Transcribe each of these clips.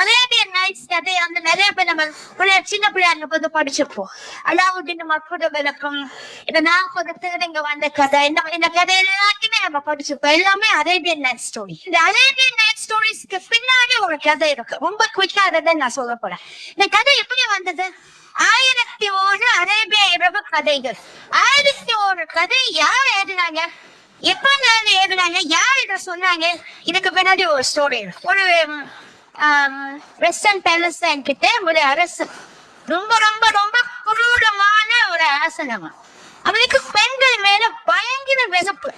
Arabian nights கதை அந்த நிறைய பேர் நம்ம சின்ன பிள்ளைங்க போது படிச்சிருப்போம். அலாவுதீன் அற்புத விளக்கம், இந்த 40 திருடங்க வந்த கதை, இந்த கதை எல்லாத்தையுமே நம்ம படிச்சிருப்போம். எல்லாமே அரேபியன் நைட் ஸ்டோரி. இந்த அரேபியன் நைட் ஸ்டோரிஸ்க்கு பின்னாடி ஒரு கதை இருக்கு. ரொம்ப குயிக்கா அதை நான் சொல்ல போறேன். இந்த கதை எப்படி வந்தது? 1001 அரேபிய இரவு கதைகள். 1001 கதை யார் எழுதினாங்க, எப்ப எழுதினாங்க, யார் இதை சொன்னாங்க? இதுக்கு பின்னாடி ஒரு ஸ்டோரி. ஒரு வெஸ்டர்ன் பேலஸ்டைன் கிட்ட ஒரு அரசு, ரொம்ப ரொம்ப ரொம்ப குரூரமான ஒரு அரசன். அவனுக்கு பெண்கள் மேல பயங்கர வெறுப்பு.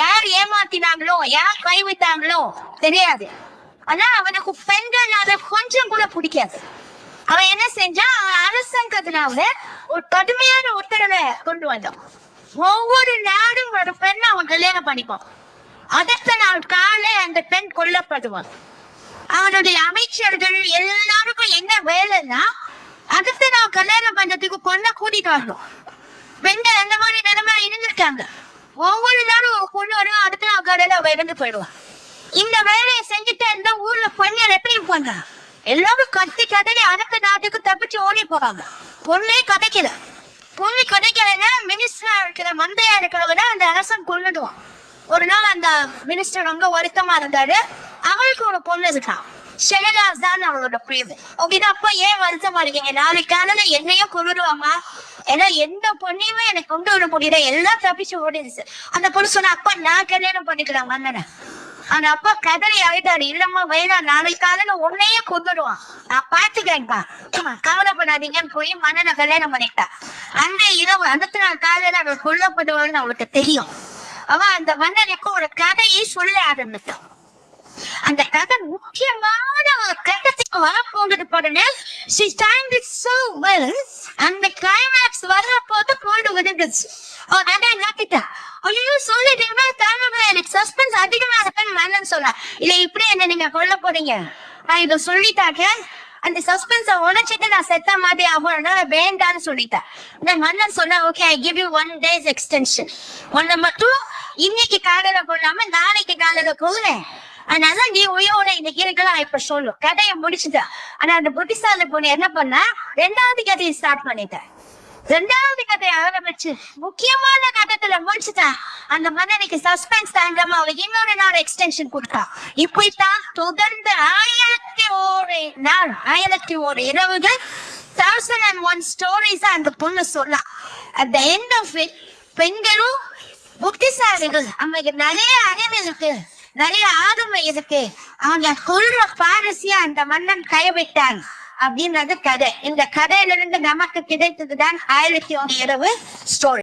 யார் ஏமாத்தினாங்களோ, யார் கைவிட்டாங்களோ தெரியாது. ஆனா அவனுக்கு பெண்கள் அதை கொஞ்சம் கூட பிடிக்காது. அவன் என்ன செஞ்சான், அரசாங்கத்தினால ஒரு கடுமையான உத்தரவை கொண்டு வந்தான். ஒவ்வொரு நாடும் ஒரு பெண்ணை அவன் கல்யாணம் பண்ணிப்பான். அடுத்த நாள் காலை அந்த பெண் கொல்லப்படுவான். அவனுடைய அமைச்சர்கள் எல்லாருக்கும் என்ன வேலைன்னா, அடுத்த நாள் கல்யாணம் பண்றதுக்கு பொண்ணை கூட்டிட்டு வரணும். பெண்கள் அந்த மாதிரி நிலைமை இருந்திருக்காங்க. ஒவ்வொரு நாளும் ஒரு பொண்ணு வரும், அடுத்த நாள் காலையில அவ இறந்து போயிடுவான். இந்த வேலையை செஞ்சுட்டு இருந்த ஊர்ல பெண்கள் எப்படி இருப்பாங்க, எல்லாரும் கத்தி கதறி அடுத்த நாட்டுக்கு தப்பிச்சு ஓடி போறாங்க. பொண்ணே கிடைக்கல. பொண்ணு கிடைக்கலன்னா மினிஸ்டரா இருக்கிற மந்தையா இருக்கிறவங்க அந்த அரசன் கொண்டுடுவான். ஒரு நாள் அந்த மினிஸ்டர் ரொம்ப வருத்தமா இருந்தாரு. அவளுக்கு ஒரு பொண்ணு இருக்கான், ஷெஹராஸ் தான் அவளோட பேரு. அப்படின்னா அப்ப ஏன் வருத்தமா இருக்கீங்க, நாளைக்கு காலையில என்னையும் கொண்டுடுவாங்க, ஏன்னா எந்த பொண்ணையுமே எனக்கு கொண்டு வர முடியல, எல்லாம் தப்பிச்சு ஓடிடுச்சு. அந்த பொண்ணு சொன்ன, அப்பா நான் கல்யாணம் பண்ணிக்கிறேன் மன்னனை. அந்த அப்பா கதறி ஆயிட்டாரு, இல்லம்மா வேணாம், நாளைக்கு காலையில உன்னையே கொண்டுடுவான், நான் பாத்துக்கிறேன்ப்பா, கவலைப்படாதீங்கன்னு போய் மன்னனை கல்யாணம் பண்ணிட்டா. அந்த இரவு அடுத்த நாள் காலையில அவள் கொல்லப்படுவான்னு அவளுக்கு தெரியும். அவன் அந்த மன்னனுக்கு ஒரு கதையை சொல்ல ஆரம்பித்தான். அந்த கதை முக்கியமான ஒரு கட்டத்துக்கு வரப்போகுது பாருங்க. She timed it so well. அந்த கிளைமேக்ஸ் வரப்போது கொண்டு விடுந்துச்சு. அதை நட்டிட்டா. ஐயோ சொல்லிட்டீங்கன்னா தமிழ்ல எனக்கு சஸ்பென்ஸ் அதிகமா இருக்குன்னு மன்னன் சொல்ல. இல்ல இப்படி என்ன நீங்க கொல்ல போறீங்க, நான் இதை சொல்லிட்டாக்க அந்த சஸ்பென்ஸை உடைச்சிட்டு நான் செத்த மாதிரி ஆகும், வேண்டான்னு சொல்லிட்டேன். இந்த மன்னன் சொன்னா, okay I give you 1 days extension. ஒன்ன மட்டும் இன்னைக்கு காலையில கொள்ளாம நாளைக்கு காலையில கொள்றேன், அதனால நீ உயோட இன்னைக்கு இருக்கலாம் இப்ப சொல்லு. கதையை முடிச்சுட்ட. ஆனா அந்த புத்திசாலி பொண்ணு என்ன பண்ணா, 2வது கதையை ஸ்டார்ட் பண்ணிட்டேன். 2வது கதையை ஆரம்பிச்சு முக்கியமான கட்டத்துல முடிச்சுட்டா. அந்த மன்னனுக்கு சஸ்பென்ஸ் தாங்காம அவ இன்னொரு நாள் எக்ஸ்டென்ஷன் கொடுத்தா. இப்படித்தான் தொடர்ந்து 1001 நாள், 1001 இரவுகள், 1001 ஸ்டோரிஸ் அந்த பொண்ணு சொல்லலாம். at the end of it பெண்களும் புத்திசாலிகள், அவங்க நிறைய அறிவு இருக்கு, நிறைய ஆளுமை இருக்கு, அவங்க கொள்ற பாரசியா அந்த மன்னன் கைவிட்டான் அப்படின்றது கதை. இந்த கதையிலிருந்து நமக்கு கிடைத்ததுதான் 1001 இரவு ஸ்டோரி.